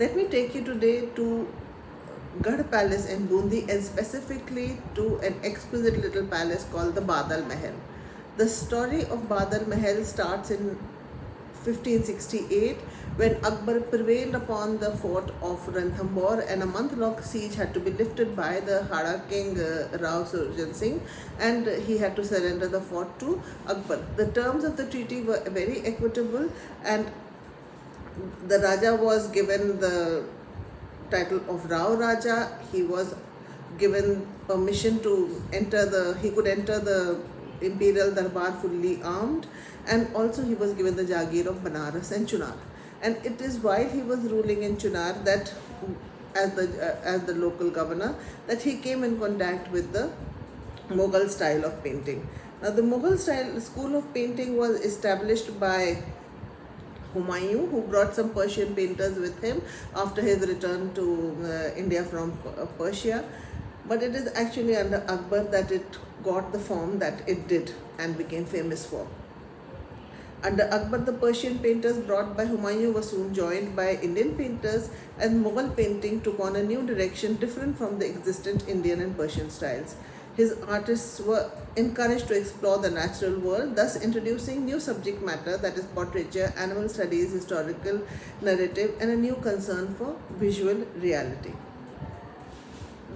Let me take you today to Garh Palace in Bundi, and specifically to an exquisite little palace called the Badal Mahal. The story of Badal Mahal starts in 1568 when Akbar prevailed upon the fort of Ranthambore, and a month-long siege had to be lifted by the Hada king Rao Bhoj Singh, and he had to surrender the fort to Akbar. The terms of the treaty were very equitable, and the Raja was given the title of Rao Raja. He was given permission to he could enter the imperial darbar fully armed, and also he was given the Jagir of Banaras and Chunar. And it is while he was ruling in Chunar that, as the local governor, that he came in contact with the Mughal style of painting. Now, the Mughal style school of painting was established by Humayun, who brought some Persian painters with him after his return to India from Persia. But it is actually under Akbar that it got the form that it did and became famous for. Under Akbar, the Persian painters brought by Humayun were soon joined by Indian painters, and Mughal painting took on a new direction different from the existent Indian and Persian styles. His artists were encouraged to explore the natural world, thus introducing new subject matter, that is portraiture, animal studies, historical narrative, and a new concern for visual reality.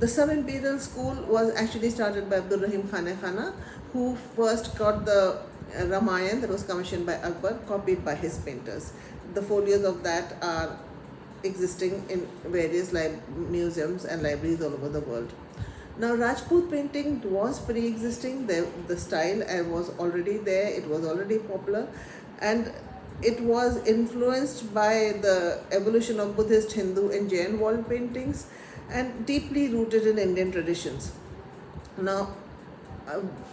The sub-imperial school was actually started by Abdul Rahim Khana, who first got the Ramayana that was commissioned by Akbar, copied by his painters. The folios of that are existing in various museums and libraries all over the world. Now, Rajput painting was pre-existing. The style was already there. It was already popular, and it was influenced by the evolution of Buddhist, Hindu, and Jain wall paintings, and deeply rooted in Indian traditions. Now,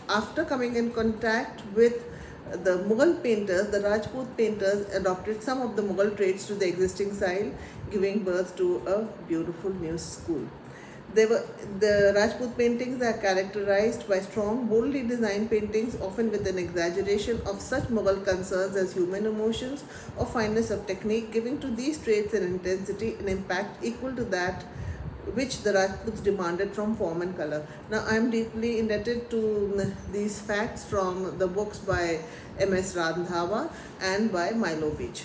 after coming in contact with the Mughal painters, the Rajput painters adopted some of the Mughal traits to the existing style, giving birth to a beautiful new school. The Rajput paintings are characterized by strong, boldly designed paintings, often with an exaggeration of such Mughal concerns as human emotions or fineness of technique, giving to these traits an intensity and impact equal to that which the Rajputs demanded from form and color. Now, I am deeply indebted to these facts from the books by M.S. Randhawa and by Milo Beach.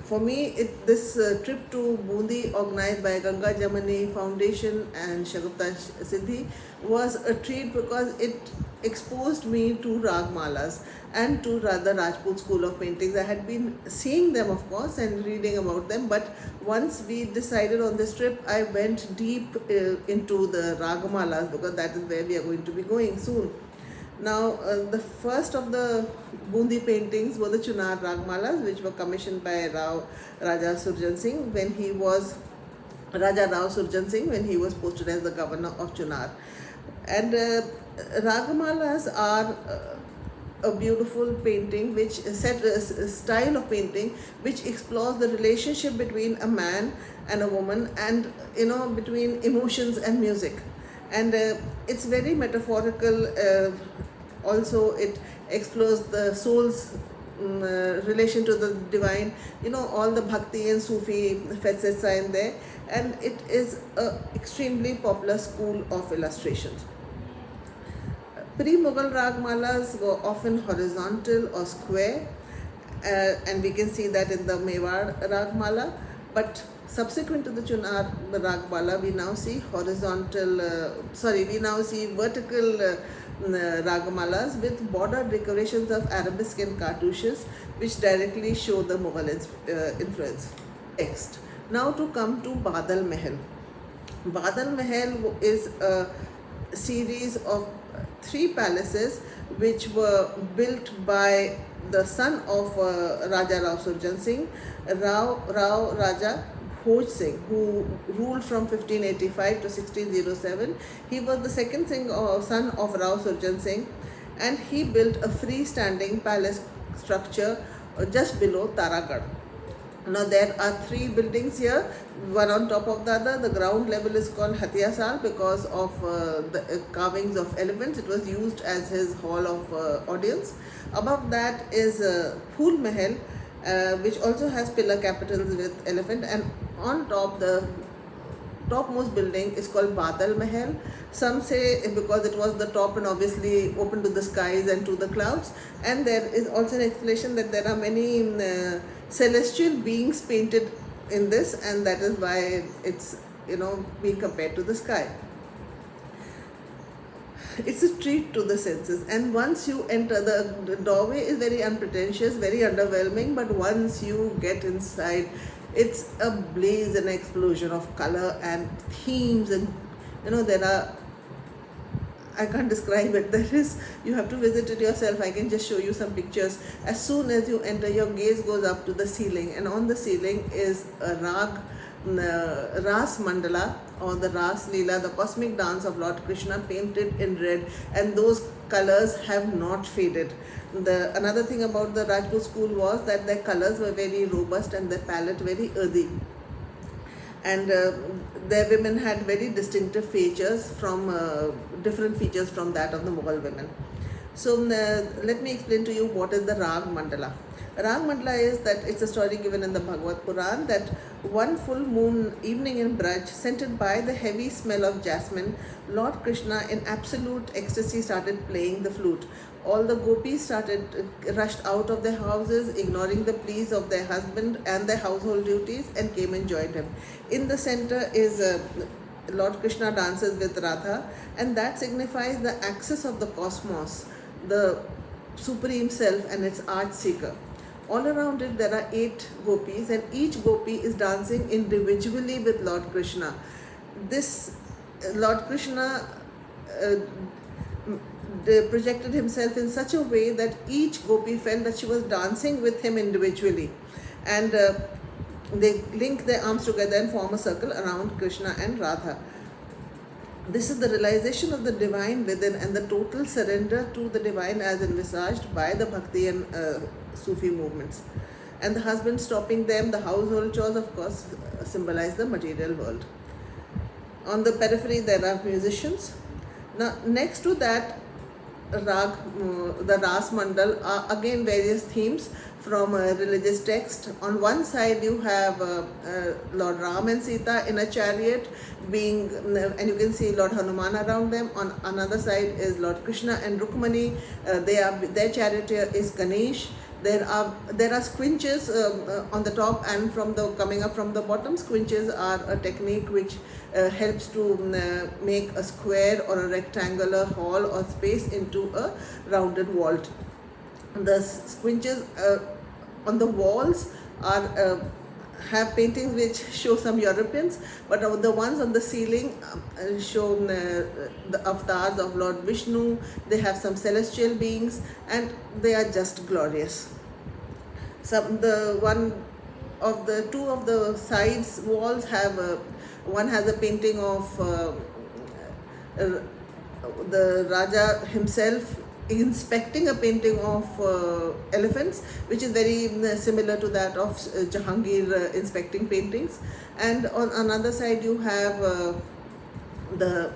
For me, this trip to Bundi, organized by Ganga Jamani Foundation and Shagufta Siddhi, was a treat because it exposed me to Ragamalas and to the Rajput school of paintings. I had been seeing them, of course, and reading about them, but once we decided on this trip, I went deep into the Ragamalas, because that is where we are going to be going soon. Now, the first of the Bundi paintings were the Chunar Ragamalas, which were commissioned by Raja Rao Bhoj Singh when he was posted as the governor of Chunar. And Ragamalas are a beautiful painting, which set a style of painting which explores the relationship between a man and a woman, and between emotions and music. And it's very metaphorical. Also, it explores the soul's relation to the divine. All the bhakti and Sufi facets are in there, and it is an extremely popular school of illustrations. Pre-Mughal Ragamalas were often horizontal or square, and we can see that in the Mewar Ragamala. But subsequent to the Chunar Ragamala, we now see vertical Ragamalas with border decorations of arabesque and cartouches, which directly show the Mughal influence. Next, now to come to Badal Mahal. Badal Mahal is a series of 3 palaces which were built by the son of Raja Rao Bhoj Singh, Rao Raja Bhoj Singh, who ruled from 1585 to 1607. He was the second son of Rao Bhoj Singh, and he built a freestanding palace structure just below Taragarh. Now, there are 3 buildings here, one on top of the other. The ground level is called Hathiyasal because of the carvings of elephants. It was used as his hall of audience. Above that is Phool Mahal, which also has pillar capitals with elephant, and on top the topmost building is called Badal Mahal. Some say because it was the top and obviously open to the skies and to the clouds. And there is also an explanation that there are many celestial beings painted in this, and that is why it's being compared to the sky. It's a treat to the senses, and once you enter, the doorway is very unpretentious, very underwhelming, but once you get inside, it's a blaze and explosion of color and themes, and there are, I can't describe it. You have to visit it yourself. I can just show you some pictures. As soon as you enter, your gaze goes up to the ceiling, and on the ceiling is a Raag, Ras Mandala, or the Ras Leela, the cosmic dance of Lord Krishna, painted in red, and those colors have not faded. Another thing about the Rajput school was that their colors were very robust and their palette very earthy, and their women had very distinctive features different features from that of the Mughal women. So let me explain to you what is the Raag Mandala. Raag Mandala is that it's a story given in the Bhagavad Puran that one full moon evening in Braj, scented by the heavy smell of jasmine, Lord Krishna in absolute ecstasy started playing the flute. All the gopis rushed out of their houses, ignoring the pleas of their husband and their household duties, and came and joined him. In the center is Lord Krishna dances with Radha, and that signifies the axis of the cosmos, the Supreme Self and its arch seeker. All around it there are 8 gopis, and each gopi is dancing individually with Lord Krishna. This Lord Krishna projected himself in such a way that each gopi felt that she was dancing with him individually, and they link their arms together and form a circle around Krishna and Radha. This is the realization of the divine within and the total surrender to the divine as envisaged by the Bhakti and Sufi movements. And the husband stopping them, the household chores, of course, symbolize the material world. On the periphery, there are musicians. Now, next to that, Raag, the Ras Mandal, are again various themes from a religious text. On one side, you have Lord Ram and Sita in a chariot, and you can see Lord Hanuman around them. On another side is Lord Krishna and Rukmani. Their charioteer is Ganesh. There are squinches on the top and coming up from the bottom. Squinches are a technique which helps to make a square or a rectangular hall or space into a rounded vault. The squinches on the walls have paintings which show some Europeans, but the ones on the ceiling show the avatars of Lord Vishnu. They have some celestial beings, and they are just glorious. Two of the sides walls have one has a painting of the Raja himself inspecting a painting of elephants, which is very similar to that of Jahangir inspecting paintings. And on another side you have the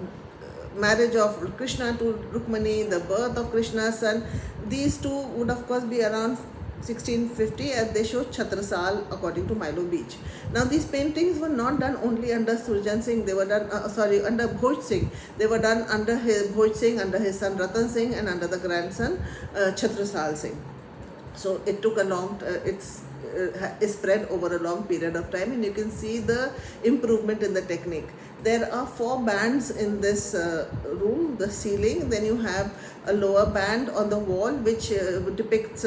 marriage of Krishna to Rukmani, the birth of Krishna's son. These two would of course be around 1650, and they show Chhatrasal according to Milo Beach. Now these paintings were not done only under Surjan Singh, they were done under Bhoj Singh. They were done under Bhoj Singh, under his son Ratan Singh, and under the grandson Chhatrasal Singh. So it took a long, it's spread over a long period of time, and you can see the improvement in the technique. There are 4 bands in this room, the ceiling. Then you have a lower band on the wall which depicts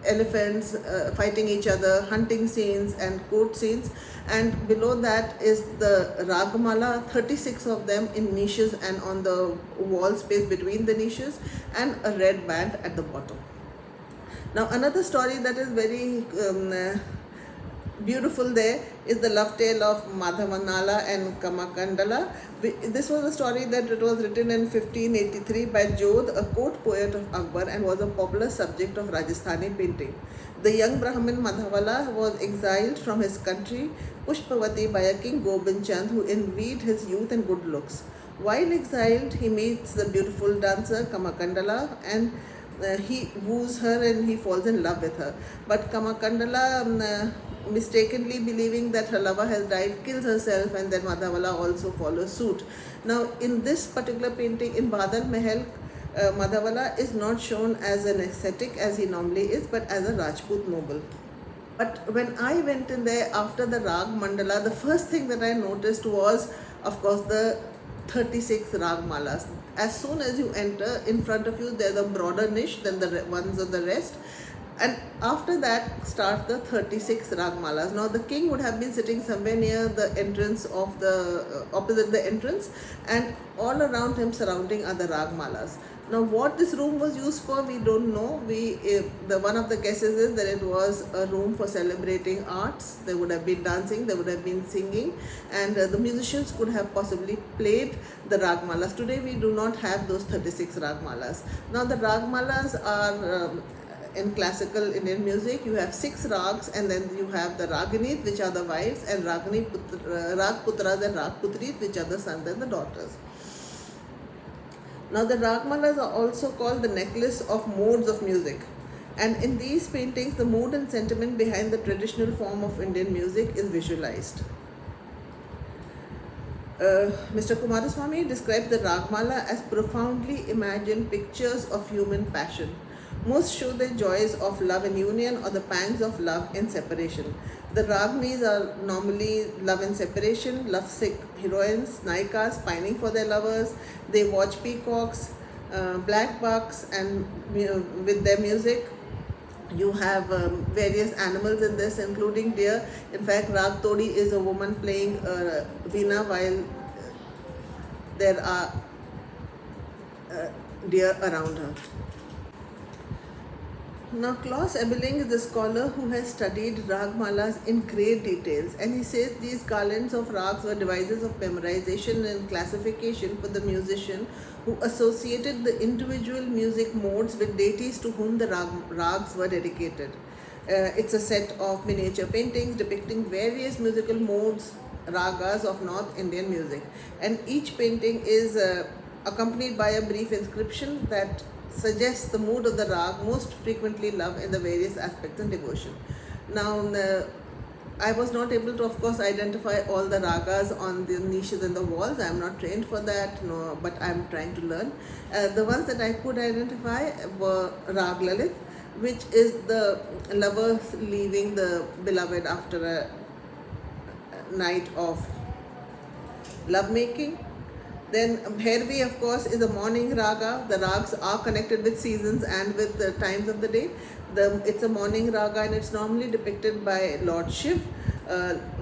elephants fighting each other, hunting scenes and court scenes. And below that is the Ragamala, 36 of them in niches and on the wall space between the niches, and a red band at the bottom. Now another story that is very beautiful there is the love tale of Madhavanala and Kamakandala. This was a story that it was written in 1583 by Jodh, a court poet of Akbar, and was a popular subject of Rajasthani painting. The young Brahmin Madhavala was exiled from his country, Pushpavati, by a king Gobind Chand, who envied his youth and good looks. While exiled, he meets the beautiful dancer Kamakandala, and he woos her and he falls in love with her. But Kamakandala, mistakenly believing that her lover has died, kills herself, and then Madhavanala also follows suit. Now, in this particular painting in Badal Mahal, Madhavanala is not shown as an ascetic as he normally is, but as a Rajput noble. But when I went in there after the Raag Mandala, the first thing that I noticed was, of course, the 36 Ragamalas. As soon as you enter, in front of you, there's a broader niche than the ones of the rest. And after that start the 36 Ragamalas. Now the king would have been sitting somewhere near the entrance of the, opposite the entrance, and all around him surrounding are the Ragamalas. Now what this room was used for, we don't know. One of the guesses is that it was a room for celebrating arts. There would have been dancing, there would have been singing, and the musicians could have possibly played the Ragamalas. Today we do not have those 36 Ragamalas. Now the Ragamalas are in classical Indian music, you have 6 rags, and then you have the Raginit, which are the wives, and Rag Putras and Rag Putrit, which are the sons and the daughters. Now the Ragamalas are also called the necklace of modes of music, and in these paintings the mood and sentiment behind the traditional form of Indian music is visualized. Mr. Kumaraswamy described the Ragamala as profoundly imagined pictures of human passion. Most show the joys of love and union or the pangs of love and separation. The Ragnis are normally love and separation, lovesick heroines, Naikas pining for their lovers. They watch peacocks, black bucks, and with their music. You have various animals in this, including deer. In fact, Raag Todi is a woman playing veena while there are deer around her. Now, Klaus Ebeling is the scholar who has studied Ragamalas in great details, and he says these garlands of rags were devices of memorization and classification for the musician who associated the individual music modes with deities to whom the rags were dedicated. It's a set of miniature paintings depicting various musical modes, ragas of North Indian music, and each painting is accompanied by a brief inscription that suggests the mood of the rag most frequently loved in the various aspects and devotion. Now, I was not able to, of course, identify all the ragas on the niches and the walls. I am not trained for that, no, but I am trying to learn. The ones that I could identify were Rag Lalit, which is the lover leaving the beloved after a night of lovemaking. Then Bhairavi, of course, is a morning raga. The rags are connected with seasons and with the times of the day. It's a morning raga, and it's normally depicted by Lord Shiv,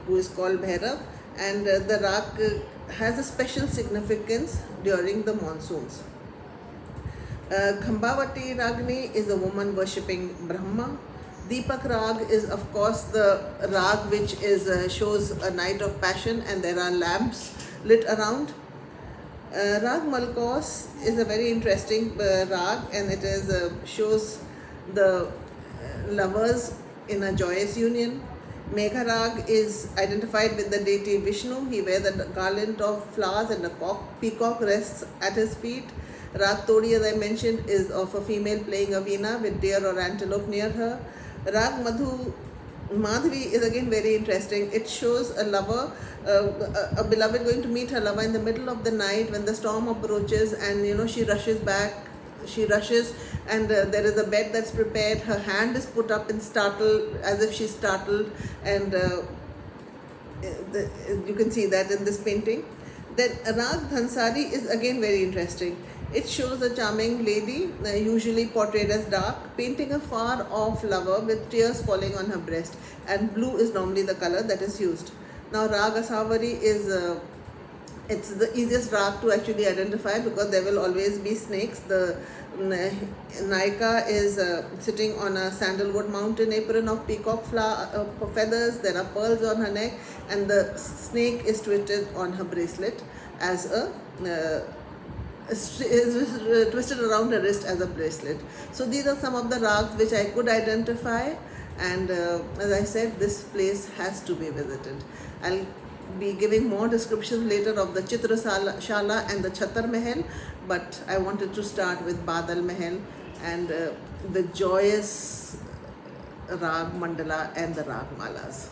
who is called Bhairav. And the rag has a special significance during the monsoons. Khambhavati Ragini is a woman worshipping Brahma. Deepak Rag is, of course, the rag which shows a night of passion, and there are lamps lit around. Rag Malkos is a very interesting rag, and it shows the lovers in a joyous union. Megha Rag is identified with the deity Vishnu. He wears a garland of flowers, and a peacock rests at his feet. Rag Todi, as I mentioned, is of a female playing a veena with deer or antelope near her. Rag Madhavi is again very interesting. It shows a lover, a beloved going to meet her lover in the middle of the night when the storm approaches, and she rushes back. She rushes, and there is a bed that's prepared. Her hand is put up in startled, as if she's startled, and you can see that in this painting. Then Rag Dhansari is again very interesting. It shows a charming lady, usually portrayed as dark, painting a far-off lover with tears falling on her breast, and blue is normally the color that is used. Now, Rag Asavari is it's the easiest rag to actually identify because there will always be snakes. The Naika is sitting on a sandalwood mountain apron of peacock feathers. There are pearls on her neck, and the snake is twisted on her bracelet as is twisted around her wrist as a bracelet. So these are some of the rags which I could identify, and as I said, this place has to be visited. I'll be giving more descriptions later of the Chitra Shala and the Chhatar Mahal, but I wanted to start with Badal Mahal and the joyous Raag Mandala and the Ragamalas.